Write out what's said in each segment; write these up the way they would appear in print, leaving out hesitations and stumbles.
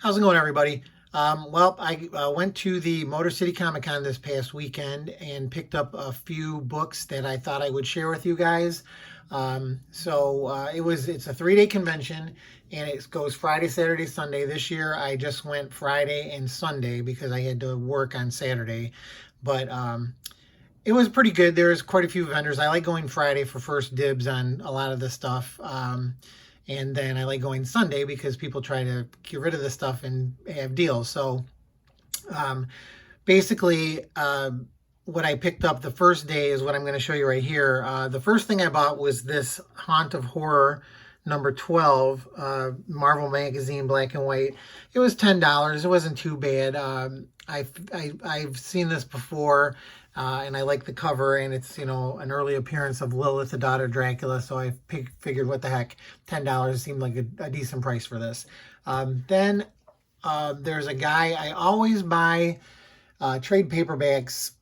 How's it going, everybody? Well, I went to the Motor City Comic Con this past weekend and picked up a few books that I thought I would share with you guys. It's a 3-day convention, and it goes Friday, Saturday, Sunday. This year I just went Friday and Sunday because I had to work on Saturday. But it was pretty good. There's quite a few vendors. I like going Friday for first dibs on a lot of the stuff. And then I like going Sunday because people try to get rid of the stuff and have deals. So um, basically, what I picked up the first day is what I'm going to show you right here. The first thing I bought was this Haunt of Horror number 12, Marvel Magazine, black and white. It was $10. It wasn't too bad. I've seen this before, and I like the cover, and it's, you know, an early appearance of Lilith, the daughter of Dracula, so I figured, what the heck, $10 seemed like a decent price for this. Then there's a guy, I always buy trade paperbacks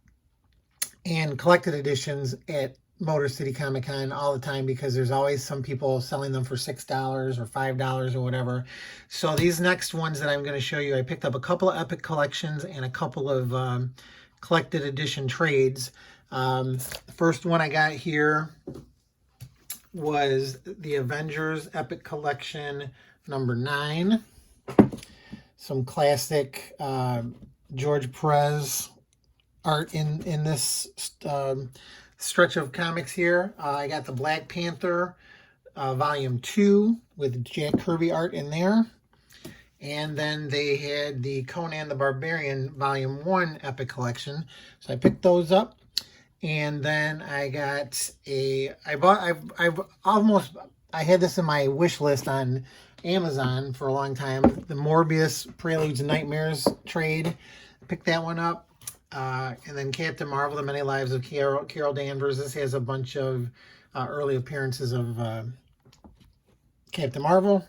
and collected editions at Motor City Comic Con all the time because there's always some people selling them for $6 or $5 or whatever. So these next ones that I'm going to show you, I picked up a couple of Epic collections and a couple of collected edition trades. The first one I got here was the Avengers Epic Collection number 9. Some classic George Perez art in this stretch of comics here. I got the Black Panther volume 2 with Jack Kirby art in there. And then they had the Conan the Barbarian volume 1 Epic Collection. So I picked those up. And then I got I had this in my wish list on Amazon for a long time. The Morbius Preludes and Nightmares trade. I picked that one up. And then Captain Marvel, The Many Lives of Carol Danvers. This has a bunch of early appearances of Captain Marvel.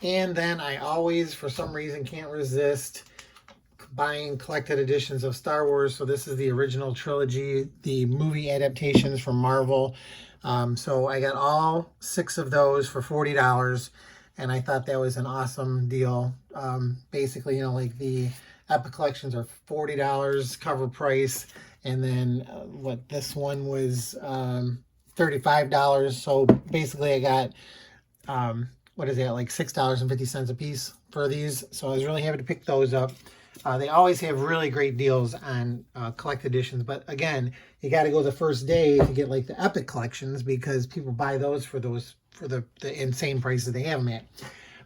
And then I always, for some reason, can't resist buying collected editions of Star Wars. So this is the original trilogy, the movie adaptations from Marvel. So I got all 6 of those for $40. And I thought that was an awesome deal. Basically, you know, like the Epic collections are $40 cover price, and then this one was $35. So basically I got what is that, like $6.50 a piece for these. So I was really happy to pick those up. They always have really great deals on collect editions, but again, you got to go the first day to get like the Epic collections because people buy those for the insane prices they have them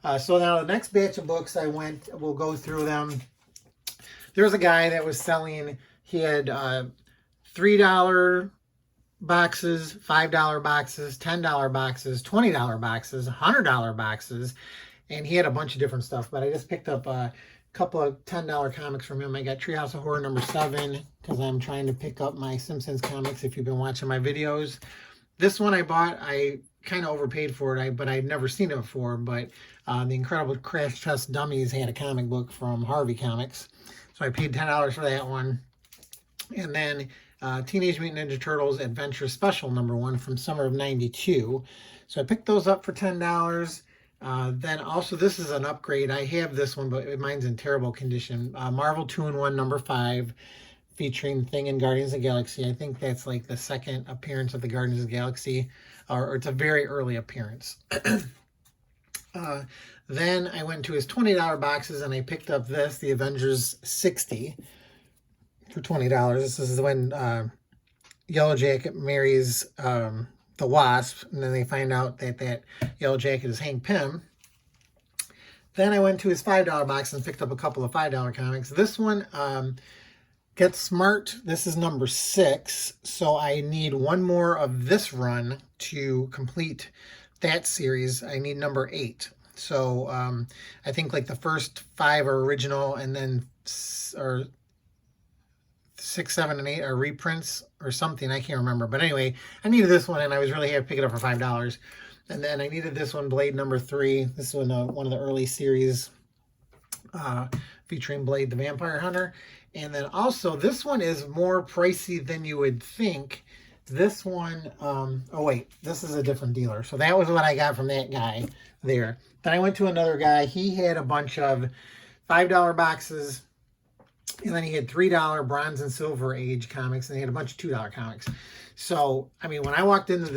at. So now the next batch of books we'll go through them. There was a guy that was selling, he had $3 boxes, $5 boxes, $10 boxes, $20 boxes, $100 boxes, and he had a bunch of different stuff, but I just picked up a couple of $10 comics from him. I got Treehouse of Horror number 7 because I'm trying to pick up my Simpsons comics if you've been watching my videos. This one I bought, I kind of overpaid for it, but I'd never seen it before, but the Incredible Crash Test Dummies had a comic book from Harvey Comics. So I paid $10 for that one. And then Teenage Mutant Ninja Turtles Adventure Special number 1 from summer of '92. So I picked those up for $10. Then also, this is an upgrade. I have this one, but mine's in terrible condition. Marvel 2-in-1 number 5 featuring Thing and Guardians of the Galaxy. I think that's like the second appearance of the Guardians of the Galaxy, or it's a very early appearance. Then I went to his $20 boxes and I picked up the Avengers 60 for $20. This is when Yellow Jacket marries the Wasp, and then they find out that Yellow Jacket is Hank Pym. Then I went to his $5 box and picked up a couple of $5 comics. This one, Get Smart. This is number 6, so I need one more of this run to complete that series. I need number 8. So I think like the first 5 are original, and then 6, 7, and 8 are reprints or something. I can't remember. But anyway, I needed this one, and I was really happy to pick it up for $5. And then I needed this one, Blade number 3. This is one of the early series featuring Blade the Vampire Hunter. And then also, this one is more pricey than you would think. This one, oh wait, this is a different dealer. So that was what I got from that guy there. Then I went to another guy. He had a bunch of $5 boxes, and then he had $3 Bronze and Silver Age comics, and he had a bunch of $2 comics. So, I mean, when I walked into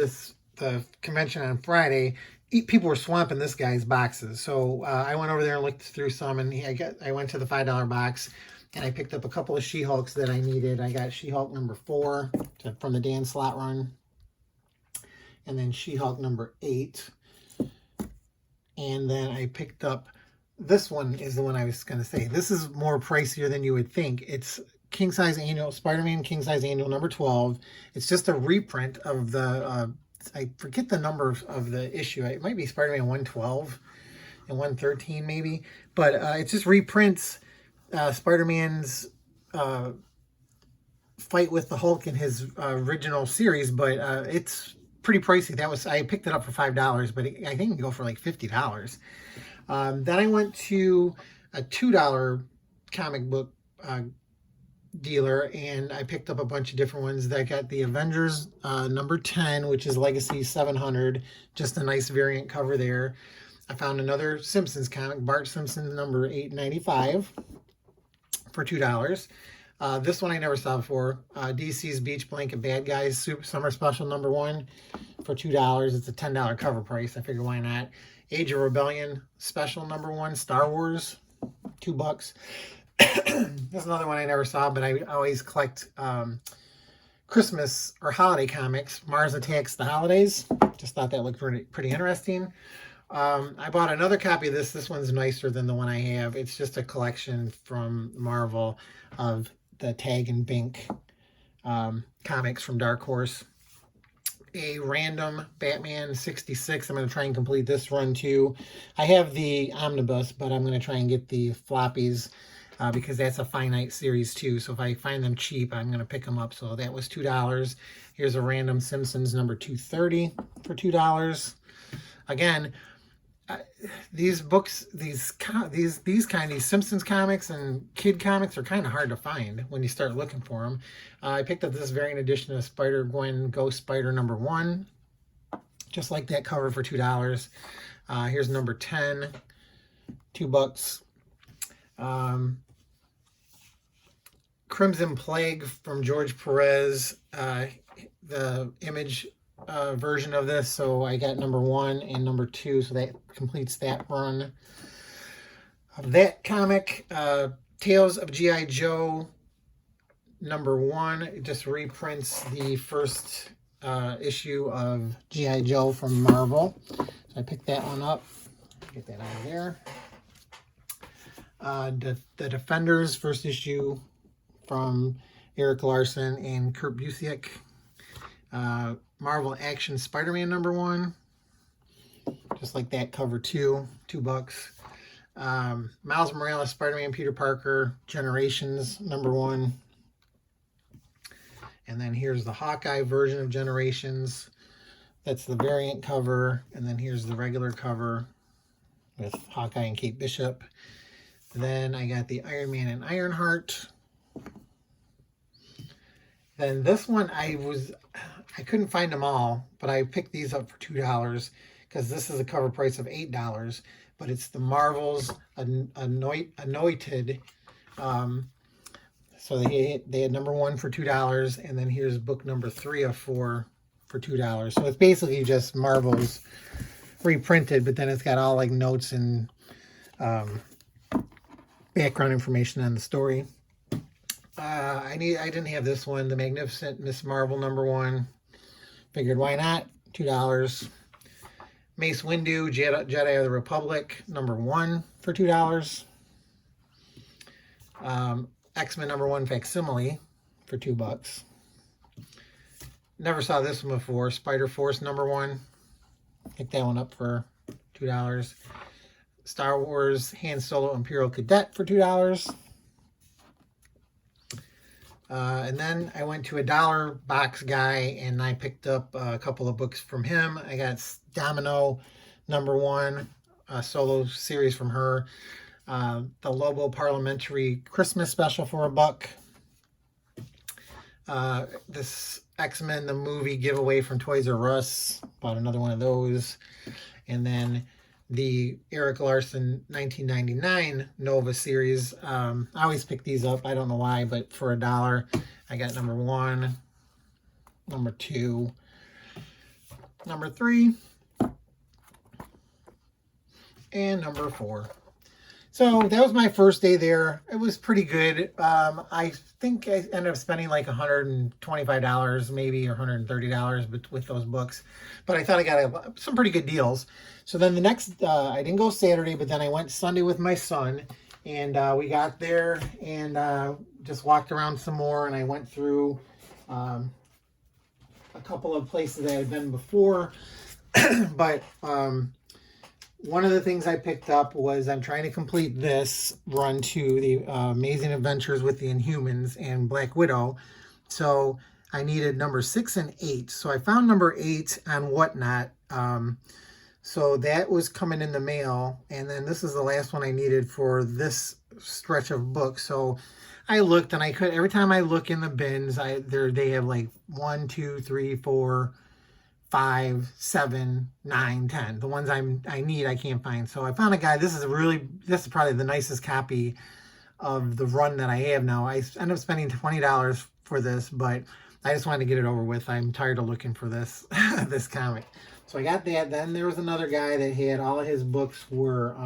the convention on Friday, people were swamping this guy's boxes. So I went over there and looked through some, and I went to the $5 box, and I picked up a couple of She-Hulks that I needed. I got She-Hulk number 4 from the Dan Slott run, and then She-Hulk number 8. And then I picked up, this one is the one I was going to say. This is more pricier than you would think. It's King Size Annual, Spider-Man King Size Annual number 12. It's just a reprint of the, I forget the number of the issue. It might be Spider-Man 112 and 113 maybe. But it just reprints Spider-Man's fight with the Hulk in his original series. But it's pretty pricey. I picked it up for $5, but I think it can go for like $50. Then I went to a $2 comic book dealer, and I picked up a bunch of different ones. I got the Avengers number 10, which is Legacy 700, just a nice variant cover there. I found another Simpsons comic, Bart Simpson number 895 for $2. This one I never saw before. DC's Beach Blanket Bad Guys Super Summer Special number 1 for $2. It's a $10 cover price. I figure why not. Age of Rebellion Special number 1 Star Wars, $2. That's another one I never saw, but I always collect Christmas or holiday comics. Mars Attacks the Holidays. Just thought that looked pretty interesting. I bought another copy of this. This one's nicer than the one I have. It's just a collection from Marvel of the Tag and Bink comics from Dark Horse. A random Batman 66. I'm going to try and complete this run too. I have the omnibus, but I'm going to try and get the floppies because that's a finite series too. So if I find them cheap, I'm going to pick them up. So that was $2. Here's a random Simpsons number 230 for $2. Again, these books, these Simpsons comics and kid comics are kind of hard to find when you start looking for them. I picked up this variant edition of Spider-Gwen Ghost Spider number 1, just like that cover for $2. Here's number 10, $2. Crimson Plague from George Perez, the Image version of this, so I got number 1 and number 2, so that completes that run of that comic. Tales of G.I. Joe number 1, it just reprints the first issue of G.I. Joe from Marvel, so I picked that one up. Get that out of there. The Defenders first issue from Eric Larson and Kurt Busiek. Marvel Action Spider-Man number 1, just like that cover too, $2. Miles Morales Spider-Man Peter Parker Generations number 1, and then here's the Hawkeye version of Generations. That's the variant cover, and then here's the regular cover with Hawkeye and Kate Bishop. Then I got the Iron Man and Ironheart. Then this one I couldn't find them all, but I picked these up for $2 because this is a cover price of $8, but it's the Marvel's Anointed. So they had number 1 for $2, and then here's book number 3 of 4 for $2. So it's basically just Marvel's reprinted, but then it's got all like notes and background information on the story. I didn't have this one, the Magnificent Miss Marvel number 1. Figured why not? $2. Mace Windu, Jedi of the Republic number 1 for $2. X-Men number 1 facsimile for $2. Never saw this one before. Spider Force number 1. Picked that one up for $2. Star Wars Han Solo Imperial Cadet for $2. And then I went to a dollar box guy and I picked up a couple of books from him. I got Domino number 1, a solo series from her. The Lobo Parliamentary Christmas special for $1. This X-Men the movie giveaway from Toys R Us. Bought another one of those. And then the Eric Larson 1999 Nova series. I always pick these up. I don't know why, but for $1, I got number 1, number 2, number 3, and number 4. So that was my first day there. It was pretty good. I think I ended up spending like $125 maybe, or $130 with those books. But I thought I got some pretty good deals. So then the next, I didn't go Saturday, but then I went Sunday with my son. And we got there and just walked around some more. And I went through a couple of places that I had been before. But one of the things I picked up was I'm trying to complete this run to the Amazing Adventures with the Inhumans and Black Widow. So I needed number 6 and 8. So I found number 8 on Whatnot. So that was coming in the mail. And then this is the last one I needed for this stretch of books. So I looked and I could, every time I look in the bins, they have like 1, 2, 3, 4, 5, 7, 9, 10. The ones I need, I can't find. So I found a guy. This is probably the nicest copy of the run that I have now. I ended up spending $20 for this, but I just wanted to get it over with. I'm tired of looking for this this comic. So I got that. Then there was another guy that had all of his books were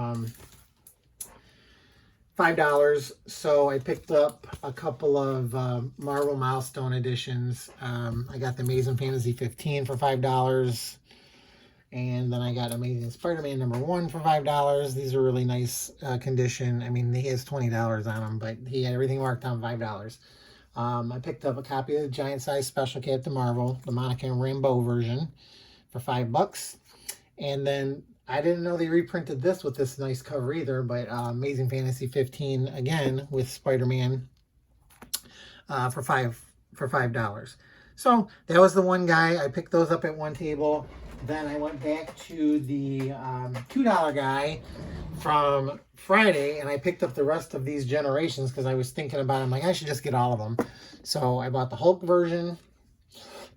$5. So I picked up a couple of Marvel Milestone editions. I got the Amazing Fantasy 15 for $5. And then I got Amazing Spider-Man number 1 for $5. These are really nice condition. I mean, he has $20 on them, but he had everything marked down $5. I picked up a copy of the giant size special Captain Marvel, the Monica Rambeau version, for $5. And then I didn't know they reprinted this with this nice cover either, but Amazing Fantasy 15 again with Spider-Man for $5. So that was the one guy. I picked those up at one table. Then I went back to the $2 guy from Friday, and I picked up the rest of these Generations because I was thinking about it. I'm like, I should just get all of them. So I bought the Hulk version,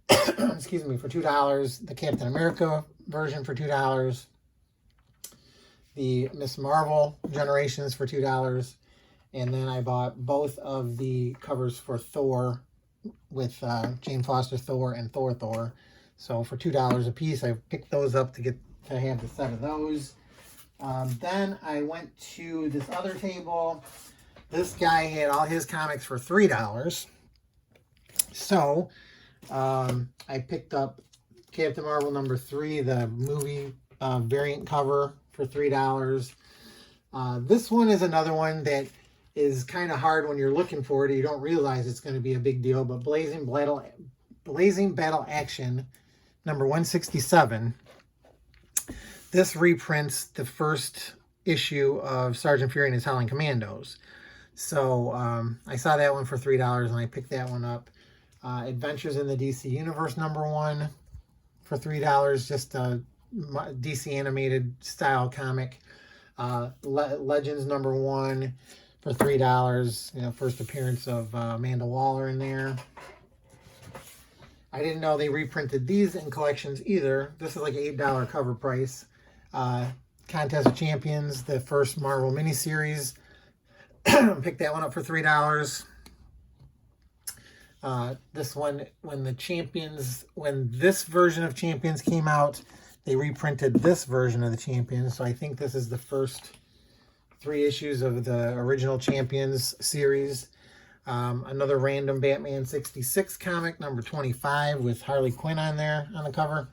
excuse me, for $2. The Captain America version for $2. The Miss Marvel Generations for $2. And then I bought both of the covers for Thor with Jane Foster Thor and Thor. So for $2 a piece, I picked those up to have the set of those. Then I went to this other table. This guy had all his comics for $3. So I picked up Captain Marvel number 3, the movie variant cover for $3. This one is another one that is kind of hard when you're looking for it. You don't realize it's going to be a big deal. But Blazing Battle Action number 167. This reprints the first issue of Sergeant Fury and his Howling Commandos. So I saw that one for $3 and I picked that one up. Adventures in the DC Universe number 1 for $3. Just a DC animated style comic. Legends number 1 for $3. You know, first appearance of Amanda Waller in there. I didn't know they reprinted these in collections either. This is like an $8 cover price. Contest of Champions, the first Marvel miniseries. Picked that one up for $3. This one, when this version of Champions came out, they reprinted this version of the Champions. So I think this is the first 3 issues of the original Champions series. Another random Batman 66 comic, number 25, with Harley Quinn on there on the cover.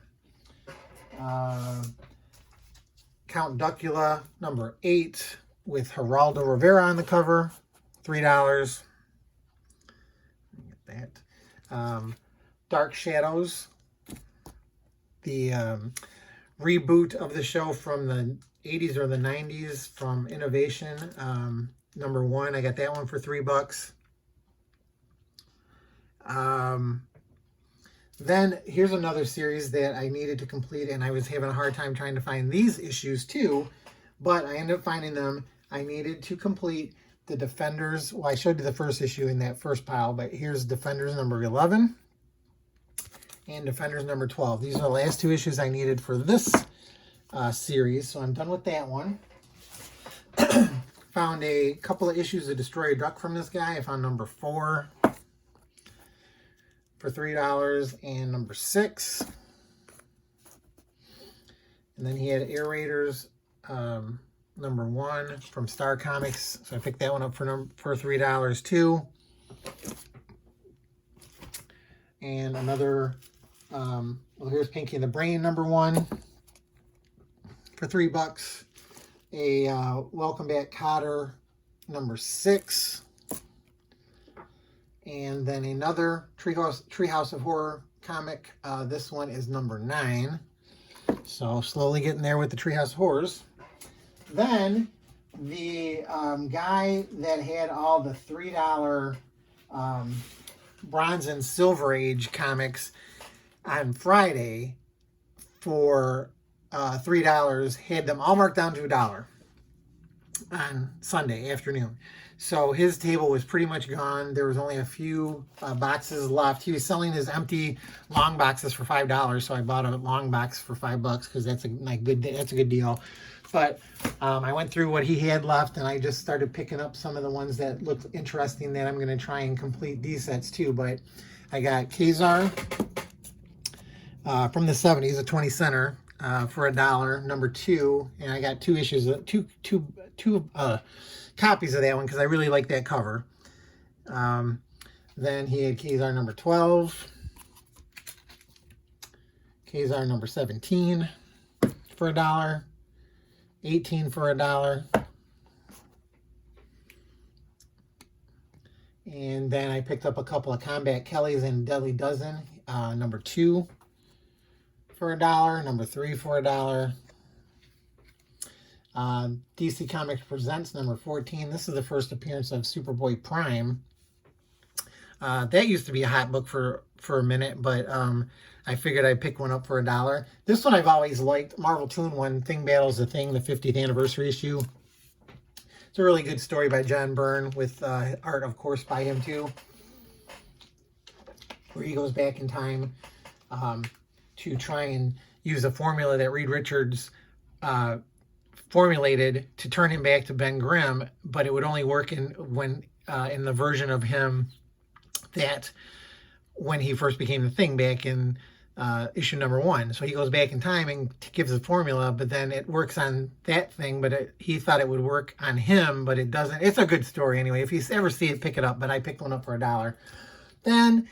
Count Duckula, number 8, with Geraldo Rivera on the cover, $3. Get that. Dark Shadows, the reboot of the show from the 80s or the 90s from Innovation, number 1. I got that one for $3. Then here's another series that I needed to complete, and I was having a hard time trying to find these issues too, but I ended up finding them. I needed to complete the Defenders. Well, I showed you the first issue in that first pile, but here's Defenders number 11 and Defenders number 12. These are the last 2 issues I needed for this series. So I'm done with that one. Found a couple of issues of Destroy a Duck from this guy. I found number 4 for $3 and number 6. And then he had Air Raiders number 1 from Star Comics. So I picked that one up for $3 too. And another, well, here's Pinky and the Brain number 1 for $3. A Welcome Back Kotter number 6. And then another Treehouse of Horror comic. This one is number 9. So slowly getting there with the Treehouse of Horrors. Then the guy that had all the $3 Bronze and Silver Age comics on Friday for $3 had them all marked down to $1 on Sunday afternoon. So his table was pretty much gone. There was only a few boxes left. He was selling his empty long boxes for $5, so I bought a long box for $5 because that's a good deal. But I went through what he had left, and I just started picking up some of the ones that looked interesting that I'm going to try and complete these sets too. But I got Ka-Zar from the 70s, a 20 center for $1, number 2, and I got 2 issues, two copies of that one because I really like that cover. Then he had Ka-Zar number 12, Ka-Zar number 17 for $1, 18 for $1. And then I picked up a couple of Combat Kellys and Deadly Dozen, number 2 for $1, number 3 for $1. DC Comics Presents number 14. This is the first appearance of Superboy Prime. That used to be a hot book for a minute, but I figured I'd pick one up for $1. This one I've always liked. Marvel Toon one, Thing Battles the Thing, the 50th anniversary issue. It's a really good story by John Byrne with art, of course, by him too, where he goes back in time to try and use a formula that Reed Richards formulated to turn him back to Ben Grimm, but it would only work in the version of him that when he first became the Thing back in issue number 1. So he goes back in time and gives the formula, but then it works on that thing, but he thought it would work on him, but it doesn't. It's a good story anyway. If you ever see it, pick it up, but I picked one up for $1. Then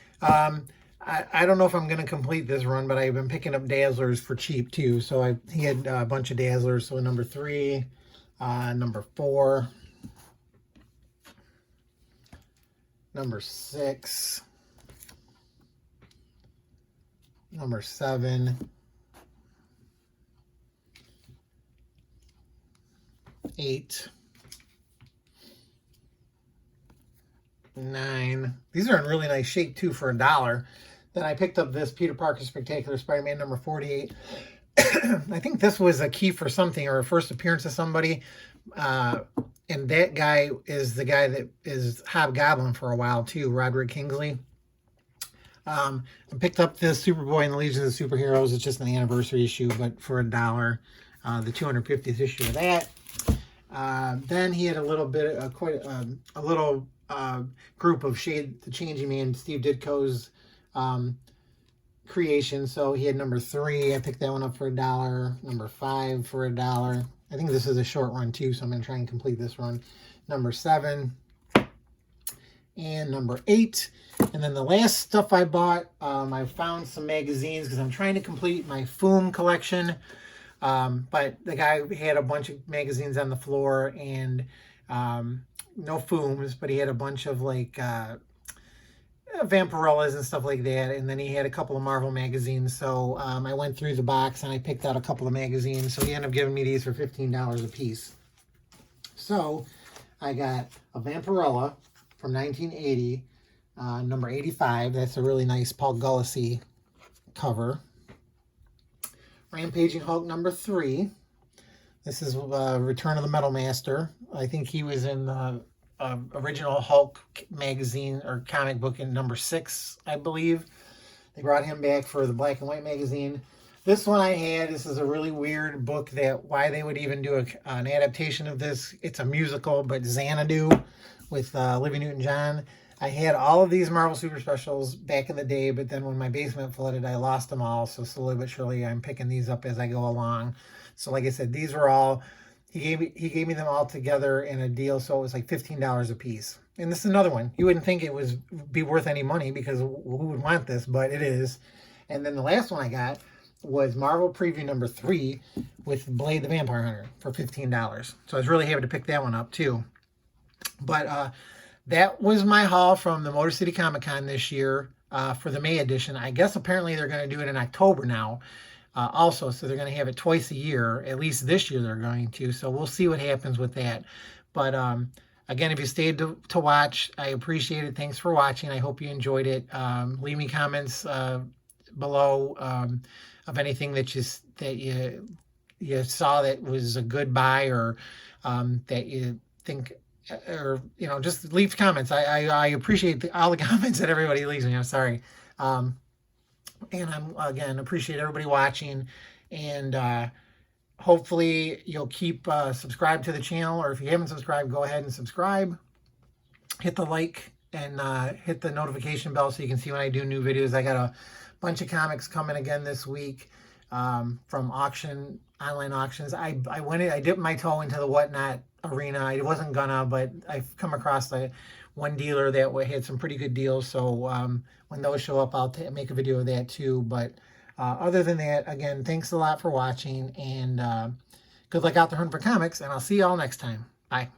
I don't know if I'm going to complete this run, but I've been picking up Dazzlers for cheap too. So he had a bunch of Dazzlers. So number 3, number 4, number 6, number 7, 8, 9. These are in really nice shape too for $1. Then I picked up this Peter Parker Spectacular Spider-Man number 48. I think this was a key for something or a first appearance of somebody. And that guy is the guy that is Hobgoblin for a while too, Roderick Kingsley. I picked up this Superboy and the Legion of Superheroes. It's just an anniversary issue, but for $1, the 250th issue of that. Then he had a little bit, a little group of the Changing Man, Steve Ditko's creation. So he had number 3. I picked that one up for $1. Number 5 for $1. I think this is a short run too, so I'm going to try and complete this run. Number 7 and number 8. And then the last stuff I bought, I found some magazines because I'm trying to complete my Foom collection. But the guy had a bunch of magazines on the floor and no Fooms, but he had a bunch of like Vampirellas and stuff like that. And then he had a couple of Marvel magazines. So I went through the box and I picked out a couple of magazines. So he ended up giving me these for $15 a piece. So I got a Vampirella from 1980, number 85. That's a really nice Paul Gulacy cover. Rampaging Hulk number 3. This is Return of the Metal Master. I think he was in the original Hulk magazine or comic book in number 6, I believe. They brought him back for the black and white magazine. This one I had, this is a really weird book that why they would even do an adaptation of this. It's a musical, but Xanadu with Olivia Newton-John. I had all of these Marvel Super Specials back in the day, but then when my basement flooded, I lost them all. So slowly but surely, I'm picking these up as I go along. So like I said, these were all, he gave me them all together in a deal, so it was like $15 a piece. And this is another one. You wouldn't think it was be worth any money because who would want this, but it is. And then the last one I got was Marvel Preview number 3 with Blade the Vampire Hunter for $15. So I was really happy to pick that one up too. But that was my haul from the Motor City Comic Con this year for the May edition. I guess apparently they're going to do it in October now also. So they're going to have it twice a year. At least this year they're going to. So we'll see what happens with that. But again, if you stayed to watch, I appreciate it. Thanks for watching. I hope you enjoyed it. Leave me comments below of anything that you saw that was a good buy, or that you think, or just leave comments. I appreciate all the comments that everybody leaves me. I'm sorry, and I'm again appreciate everybody watching, and hopefully you'll keep subscribed to the channel, or if you haven't subscribed, go ahead and subscribe. Hit the like and hit the notification bell so you can see when I do new videos. I got a bunch of comics coming again this week from online auctions. I dipped my toe into the Whatnot arena. I wasn't gonna, but I've come across one dealer that had some pretty good deals. So when those show up, I'll make a video of that too. But other than that, again, thanks a lot for watching, and good luck out there hunting for comics, and I'll see you all next time. Bye.